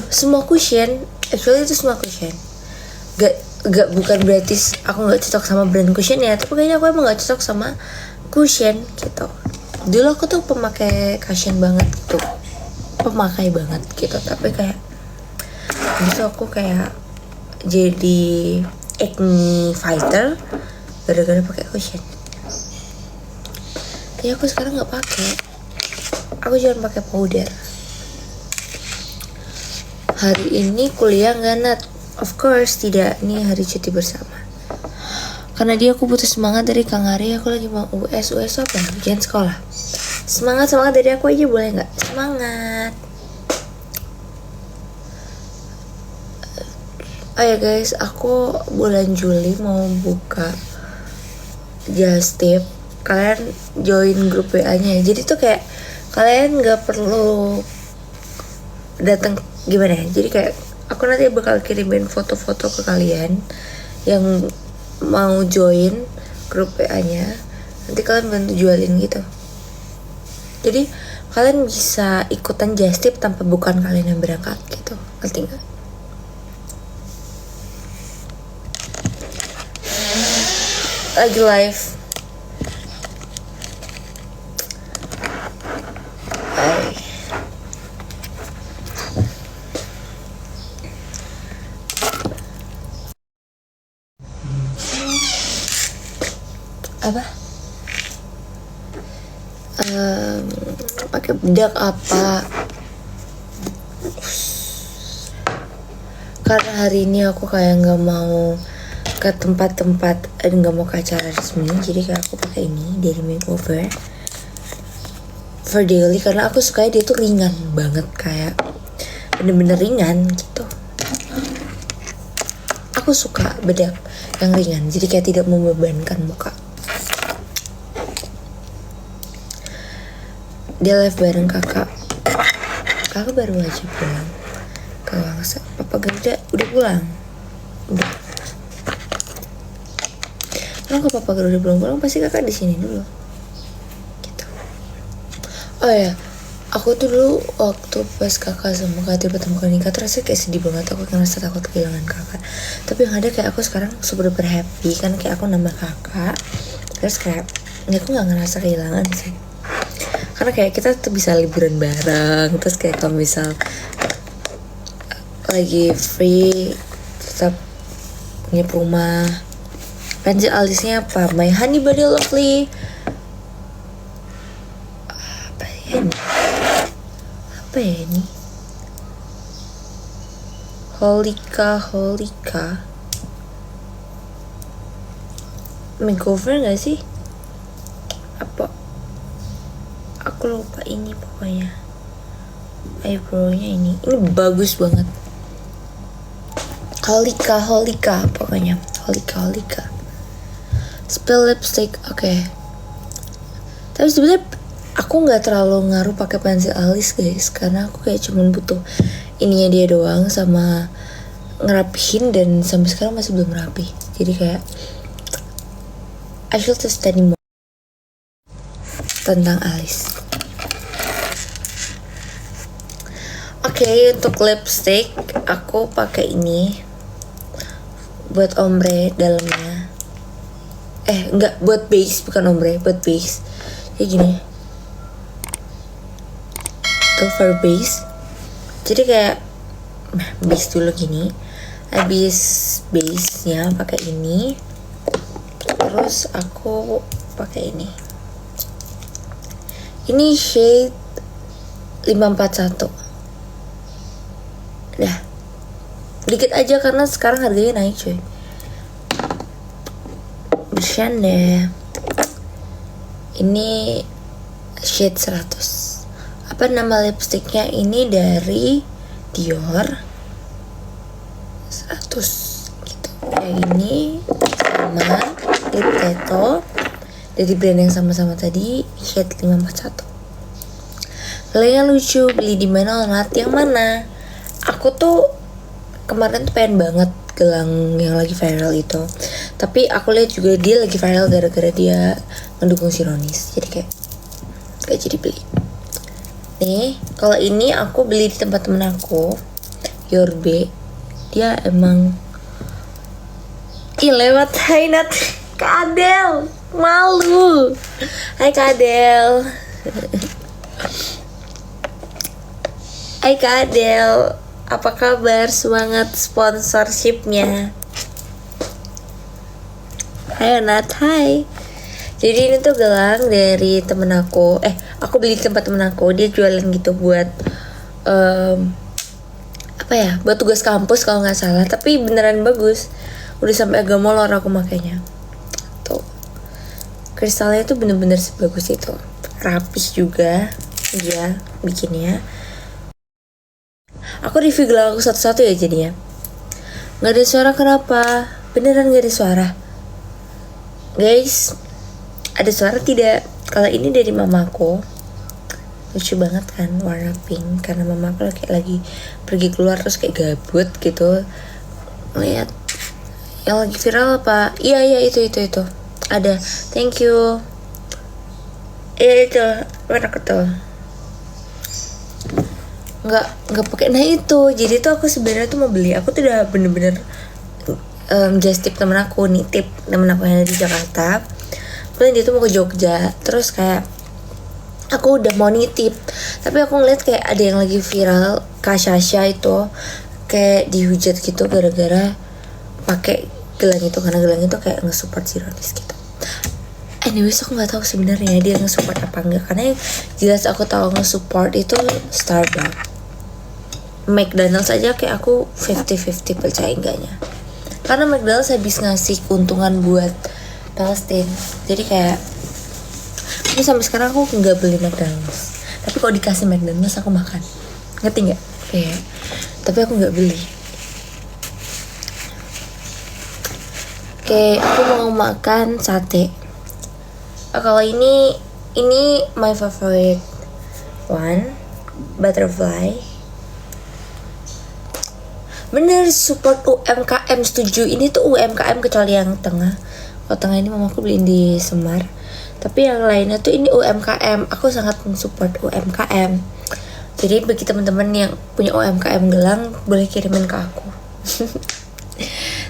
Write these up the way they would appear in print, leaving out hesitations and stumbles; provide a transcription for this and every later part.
semua cushion, actually itu semua cushion. Gak bukan berarti aku nggak cocok sama brand cushion ya, tapi kayaknya aku emang nggak cocok sama cushion gitu. Dulu aku tuh pemakai cushion banget gitu, pemakai banget gitu, tapi kayak gitu aku kayak jadi acne fighter gara-gara pakai cushion. Ya aku sekarang nggak pakai, aku cuma pakai powder. Hari ini kuliah nggak Nat? Of course tidak, ini hari cuti bersama. Karena dia aku butuh semangat dari Kang Ari, aku lagi mau US apa? Ujian sekolah. Semangat dari aku aja boleh nggak? Semangat. Oh ya guys, aku bulan Juli mau buka Just Tip. Kalian join grup WA-nya. Jadi tuh kayak kalian nggak perlu datang gimana ya. Jadi kayak aku nanti bakal kirimin foto-foto ke kalian yang mau join grup WA-nya. Nanti kalian bantu jualin gitu. Jadi kalian bisa ikutan Just Tip tanpa bukan kalian yang berangkat gitu. Ngerti nggak? Lagi live. Apa? Pakai bedak apa? Karena hari ini aku kayak nggak mau ke tempat-tempat, nggak mau ke acara resmi, jadi kayak aku pakai ini dari Makeover for daily, karena aku suka dia tuh ringan banget, kayak bener-bener ringan gitu. Aku suka bedak yang ringan, jadi kayak tidak membebankan muka. Dia live bareng kakak baru aja pulang ke Wangsa. Papa Garuda udah pulang. Udah. Kalau ke Papa Garuda belum pulang, pasti kakak di sini dulu. Gitu. Oh ya, aku tuh dulu waktu pas kakak sama Katir pertama kali nikah, terasa kayak sedih banget. Aku ngerasa takut kehilangan kakak. Tapi yang ada kayak aku sekarang super happy, kan kayak aku nambah kakak. Terus kayak aku nggak ngerasa kehilangan sih. Karena kayak kita tuh bisa liburan bareng. Terus kayak kalau misal lagi free tetap punya rumah. Pensil alisnya apa? My Honey Body Lovely. Apa ya ini? Holika Makeover gak sih? Apa? Aku lupa ini pokoknya. Eyebrownya ini bagus banget. Holika pokoknya. Holika. Spell lipstick, oke. Tapi sebenarnya aku nggak terlalu ngaruh pakai pensil alis guys, karena aku kayak cuman butuh ininya dia doang sama ngerapihin, dan sampai sekarang masih belum rapi. Jadi kayak I feel to study more tentang alis. Oke, untuk lipstick aku pakai ini buat ombre dalamnya. Enggak, buat base, bukan ombre, buat base. Kayak gini. Tuh for base. Jadi kayak base dulu gini. Habis base-nya pakai ini. Terus aku pakai ini. Ini shade 541. Dah. Dikit aja karena sekarang harganya naik cuy. Bersihan deh. Ini shade 100. Apa nama lipsticknya? Ini dari Dior 100 gitu. Kayak gini sama lip tattoo dari brand yang sama-sama tadi, shade 541. Kalian lucu, beli di mana, Nat? Yang mana? Aku tuh kemarin tuh pengen banget gelang yang lagi viral itu, tapi aku lihat juga dia lagi viral gara-gara dia mendukung si Ronis, jadi kayak gak jadi beli. Nih, kalau ini aku beli di tempat temen aku, Yorbe, dia emang lewat. Hai Nat, Kadel, malu. Hai Kadel. Hai Kadel, apa kabar? Semangat sponsorshipnya. Hai Nat, hai. Jadi ini tuh gelang dari temen aku. Aku beli di tempat temen aku. Dia jualan gitu buat buat tugas kampus kalau nggak salah. Tapi beneran bagus. Udah sampai agak molor aku makainya. Tuh, kristalnya tuh bener-bener sebagus itu. Rapih juga dia bikinnya. Aku review gelang aku satu-satu ya jadinya. Nggak ada suara kenapa? Beneran nggak ada suara, guys. Ada suara tidak? Kalau ini dari mamaku. Lucu banget kan, warna pink. Karena mamaku lagi pergi keluar terus kayak gabut gitu. Lihat yang lagi viral apa? Iya itu ada. Thank you. Itu warna ketul. Nggak pakai. Nah itu, jadi tuh aku sebenarnya tuh mau beli. Aku tuh udah bener-bener just tip temen aku, nitip temen aku yang ada di Jakarta. Kemudian dia tuh mau ke Jogja. Terus kayak aku udah mau nitip, tapi aku ngeliat kayak ada yang lagi viral, Kak Sasha itu kayak dihujat gitu gara-gara pakai gelang itu, karena gelang itu kayak nge-support Zeronis gitu. Anyways, aku nggak tahu sebenarnya dia nge-support apa enggak, karena yang jelas aku tahu nge-support itu Starbucks. McDonald's aja kayak aku 50-50 percaya enggaknya, karena McDonald's habis ngasih keuntungan buat Palestine. Jadi kayak ini sampai sekarang aku nggak beli McDonald's, tapi kalau dikasih McDonald's aku makan. Ngerti nggak? Iya. Tapi aku nggak beli. Oke, aku mau makan sate. Kalau ini my favorite one, butterfly. Bener, support UMKM, setuju. Ini tuh UMKM kecuali yang tengah. Kalau tengah ini mamaku beliin di Semar. Tapi yang lainnya tuh ini UMKM. Aku sangat mensupport UMKM. Jadi bagi teman-teman yang punya UMKM gelang, boleh kirimin ke aku.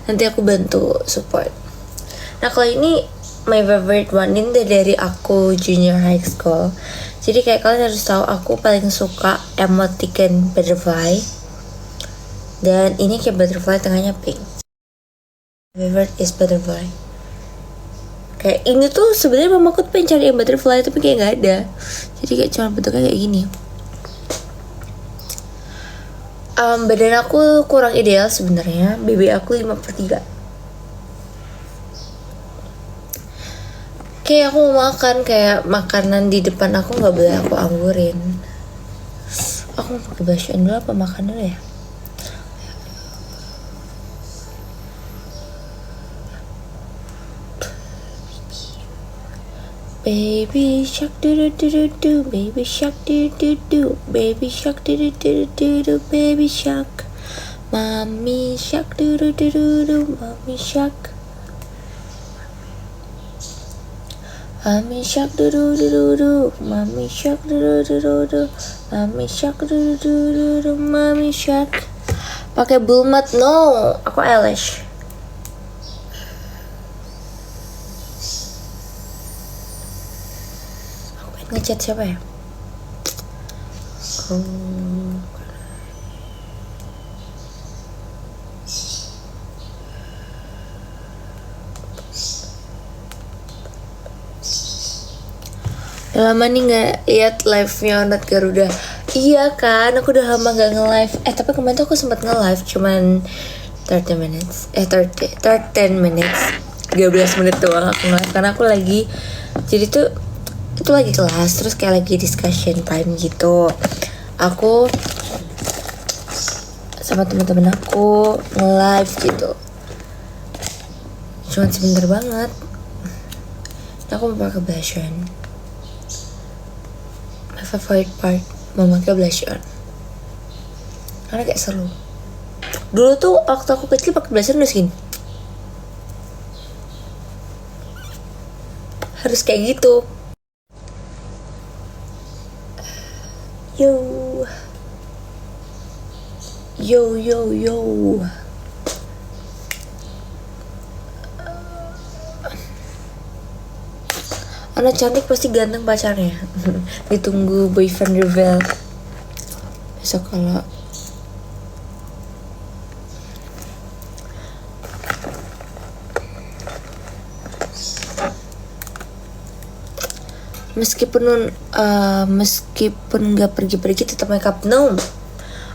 Nanti aku bantu support. Nah kalau ini my favorite one, ini dari aku junior high school. Jadi kayak kalian harus tahu aku paling suka emoticon butterfly. Dan ini kayak butterfly, tengahnya pink. My favorite is butterfly. Kayak ini tuh sebenarnya mamaku tuh pengen cari yang butterfly, tapi kayak nggak ada. Jadi kayak cuma bentuknya kayak gini. Badan aku kurang ideal sebenarnya. BB aku 5/3. Kayak aku mau makan, kayak makanan di depan aku nggak boleh aku anggurin. Aku mau pakai basuhan dulu apa makan dulu ya? Baby shark do do do do do, baby shark do do do, baby shark do do do do do, baby shark, mommy shark do do do do do, mommy shark, mommy shark do do do do do, mommy shark do do do do do, mommy shark do do do do do, mommy shark. Pakai bulmat? No, aku eyelash. Ngechat siapa ya? Lama nih nggak lihat live-nya Onat Garuda. Iya kan, aku udah lama nggak nge-live. Tapi kemarin tuh aku sempat nge-live cuman 30 minutes. 10 minutes. 13 menit doang aku nge-live karena aku lagi, jadi tuh itu lagi kelas, terus kayak lagi discussion time gitu. Aku sama teman-teman aku nge-live gitu. Cuman sebentar banget. Aku mau pakai blush on. My favorite part memakai blush on. Karena kayak seru. Dulu tuh waktu aku kecil pakai blush on skin. Harus kayak gitu. Yo yo yo. Anak cantik pasti ganteng pacarnya. Ditunggu boyfriend reveal besok kalau meskipun nggak pergi-pergi tetap makeup. No,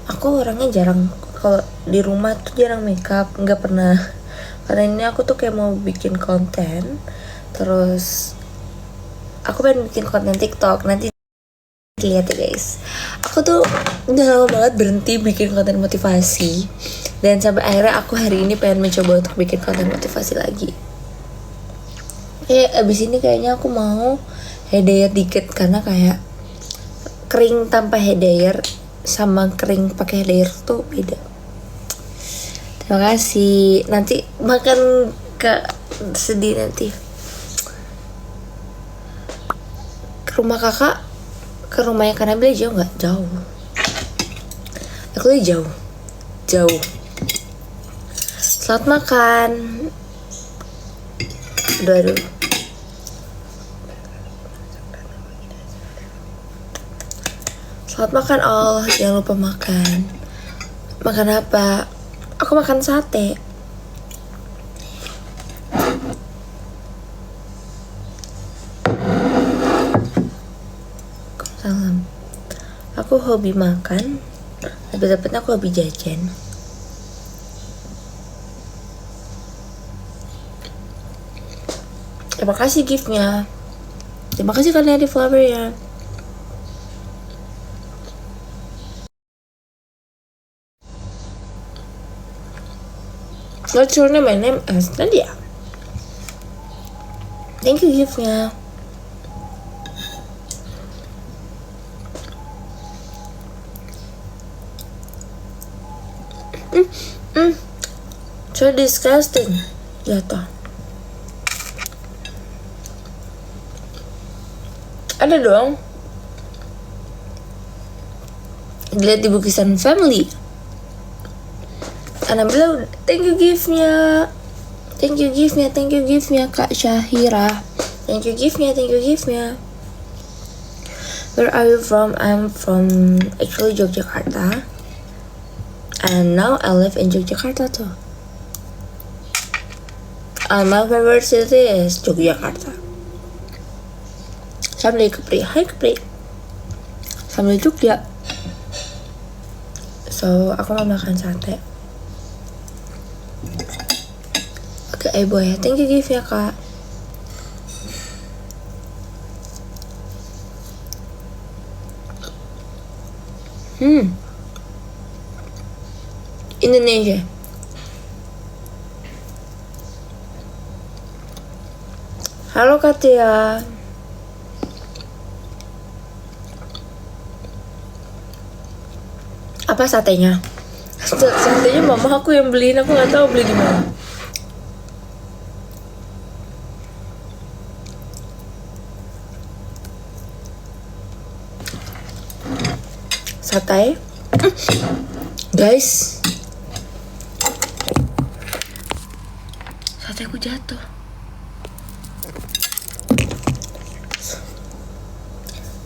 aku orangnya jarang, kalau di rumah tuh jarang makeup, nggak pernah. Karena ini aku tuh kayak mau bikin konten, terus aku pengen bikin konten TikTok, nanti lihat ya guys. Aku tuh udah lama banget berhenti bikin konten motivasi, dan sampai akhirnya aku hari ini pengen mencoba untuk bikin konten motivasi lagi. Abis ini kayaknya aku mau hair dryer dikit, karena kayak kering tanpa hair dryer sama kering pakai hair dryer tuh beda. Terima kasih. Nanti makan ke sedih nanti. Ke rumah kakak, ke rumahnya Kak Nabila jauh nggak? Jauh. Aku jauh. Selamat makan. Aduh. Selamat makan all, jangan lupa makan. Makan apa? Aku makan sate. Salam. Aku hobi makan, lebih tepatnya aku hobi jajan. Terima kasih giftnya. Terima kasih kalian di flower ya. What's your name? My name is Nadia. Thank you giftnya. So disgusting. Jatuh. Ada dong. Dilihat di Bukisan Family. Ana bilang thank you giftnya Kak Syahira. Thank you giftnya. Where are you from? I'm from actually Yogyakarta, and now I live in Yogyakarta too. And my favorite city is Yogyakarta. Sambil Kepri, hai Kepri. Sambil Jogja. So aku mau makan sate. Oke, boy, thank you gift ya kak. Indonesia. Halo Katia. Apa satenya? Satenya mama aku yang beliin, aku nggak tahu beli di mana. Sate. Guys, sateku jatuh.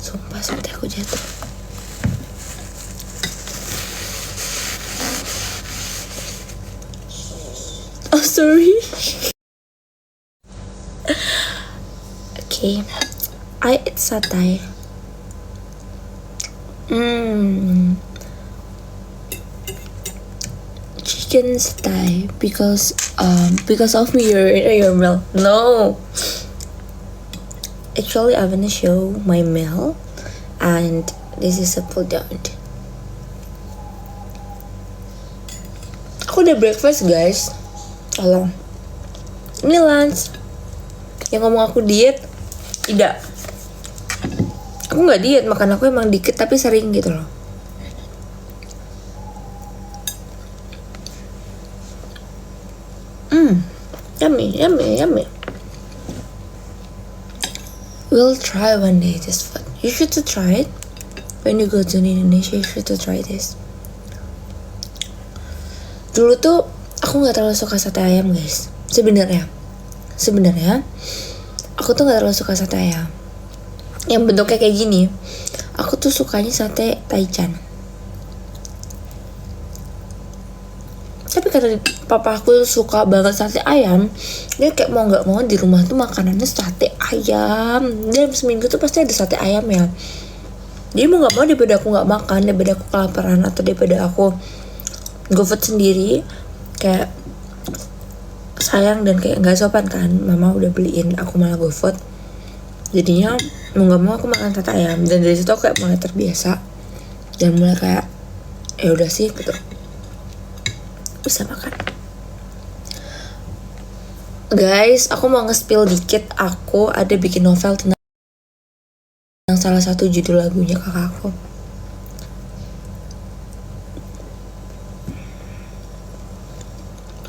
Sumpah sateku jatuh. Oh sorry. Okay, I eat satay. Chicken satay because of your meal. No, actually I wanna show my meal, and this is a pull down. Aku udah breakfast guys. Tolong. Ini lunch. Yang ngomong aku diet, tidak. Aku nggak diet, makan aku emang dikit tapi sering gitu loh. Yummy. We'll try one day this food. You should to try it. When you go to Indonesia, you should to try this. Dulu tuh aku nggak terlalu suka sate ayam guys. Sebenarnya aku tuh nggak terlalu suka sate ayam yang bentuknya kayak gini. Aku tuh sukanya sate taichan. Tapi karena papa aku suka banget sate ayam, dia kayak mau nggak mau di rumah tuh makanannya sate ayam. Dalam seminggu tuh pasti ada sate ayam ya. Jadi mau nggak mau, daripada aku nggak makan, daripada aku kelaparan, atau daripada aku GoFood sendiri, kayak sayang dan kayak nggak sopan kan. Mama udah beliin, aku malah GoFood. Jadinya mau nggak mau aku makan sate ayam, dan dari situ aku kayak mulai terbiasa dan mulai kayak ya udah sih gitu, bisa makan. Guys, aku mau nge-spill dikit. Aku ada bikin novel tentang salah satu judul lagunya kakakku.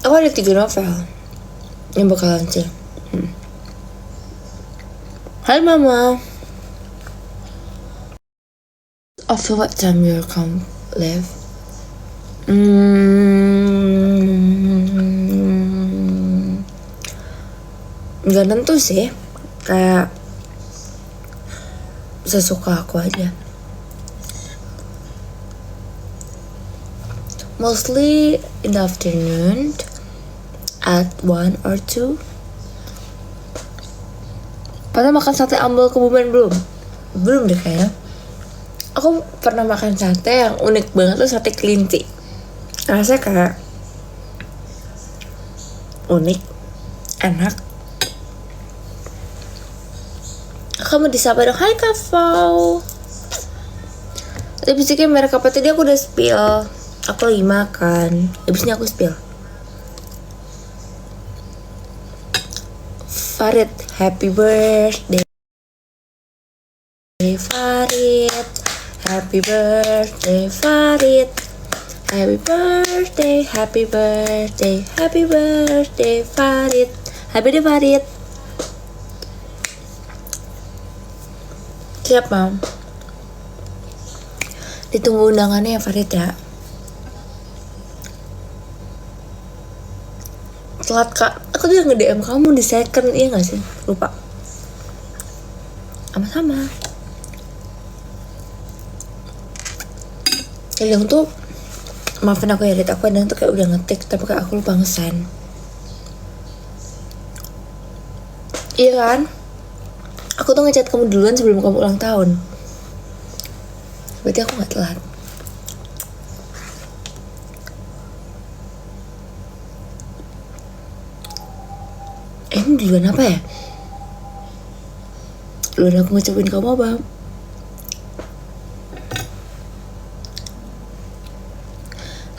Aku ada 3 novel yang bakal launching. Hai mama. After what time you'll come live? Gak nentu sih, kayak sesuka aku aja. Mostly in the afternoon at 1 or 2. Pernah makan sate ambal Kebumen belum? Belum deh kayaknya. Aku pernah makan sate yang unik banget tuh, sate kelinci. Rasanya kayak unik, enak. Kamu disapa dong, hai Kak Fau. Lipstiknya merek apa tadi aku udah spill. Aku lagi makan, habisnya aku spill. Farid, happy birthday Farid, happy birthday Farid, happy birthday, happy birthday, happy birthday Farid, happy birthday Farid. Siap mam, ditunggu undangannya ya Farid ya. Telat kak, aku tuh nge-DM kamu di second, iya gak sih? Lupa. Sama-sama. Kadang tuh, maafin aku ya Rit, aku kadang tuh kayak udah ngetik tapi kayak aku lupa nge-send. Iya kan? Aku tuh ngechat kamu duluan sebelum kamu ulang tahun. Berarti aku gak telat. Ini duluan apa ya? Duluan aku ngucapin kamu apa?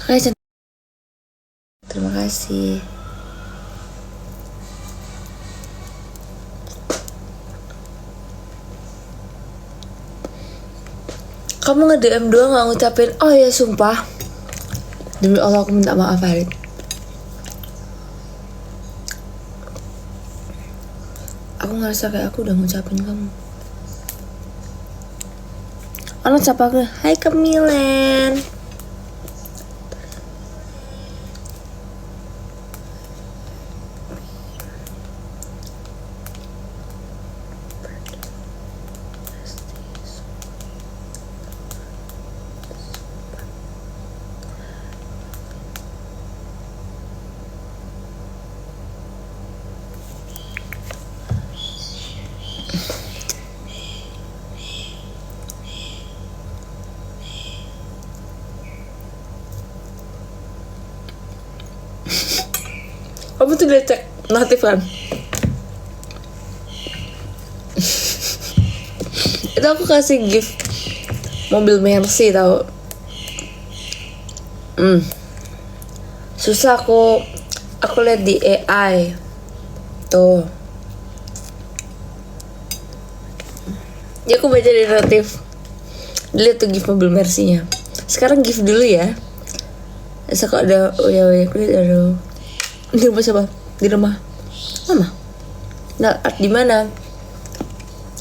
Kakak cantik. Terima kasih. Kamu nge-DM doang gak ngucapin. Oh ya sumpah, demi Allah aku minta maaf Farid. Aku ngerasa kayak aku udah ngucapin kamu. Anak siapa aku? Hai Kemilen. Kamu tuh udah cek notif kan? Itu aku kasih gift mobil Mercy tau. Susah aku lihat di AI tuh. Ya aku baca di notif. Dilihat tuh gift mobil Mercy-nya. Sekarang gift dulu ya. Sekarang ada aduh. Di rumah siapa? Di rumah Mama. Nail art di mana?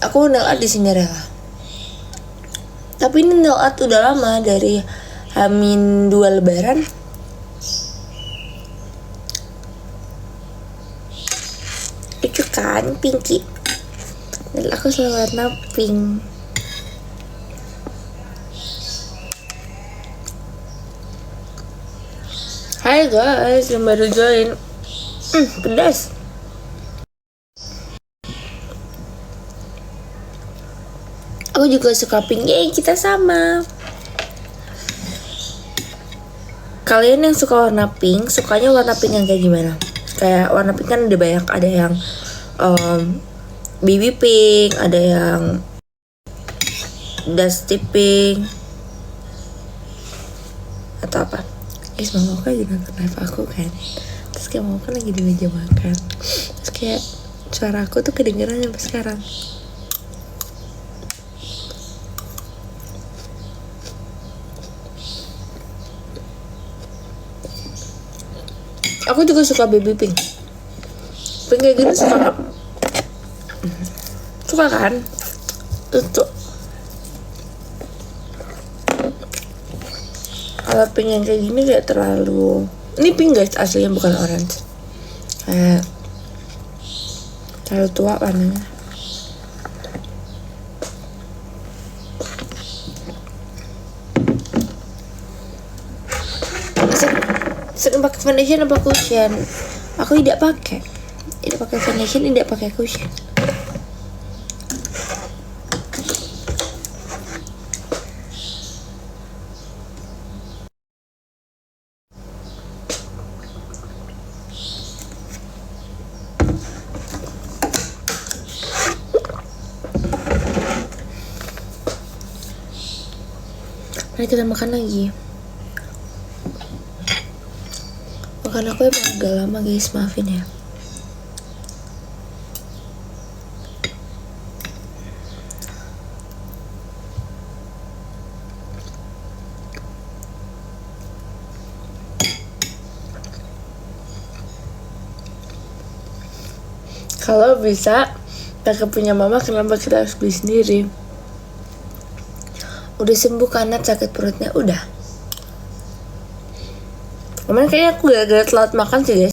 Aku nail art di Cinderella. Tapi ini nail art udah lama, dari H-2 Lebaran. lucu kan, pinky. Dan aku selalu warna pink. Hai guys yang baru join. Pedas. Aku juga suka pink. Yeay, kita sama. Kalian yang suka warna pink, sukanya warna pink yang kayak gimana? Kayak warna pink kan ada banyak. Ada yang baby pink, ada yang dusty pink, atau apa? Guys, mama aku lagi nonton live aku kan. Terus kayak mama kan lagi di meja makan. Terus kayak suara aku tuh kedengeran sampai sekarang. Aku juga suka baby pink. Pink kayak gini suka gak? Suka kan? Itu kalau pink yang kayak gini kayak terlalu. Ini pink guys, aslinya bukan orange. Kayak terlalu tua warnanya. Sering pakai foundation apa cushion? Aku tidak pakai foundation, tidak pakai cushion. Mari kita makan lagi. Makan aku emang agak lama guys, maafin ya. Kalau bisa pakai punya mama, kenapa kita harus beli sendiri? Udah sembuh karena sakit perutnya, udah. Kemarin kayaknya aku gara-gara telat makan sih guys.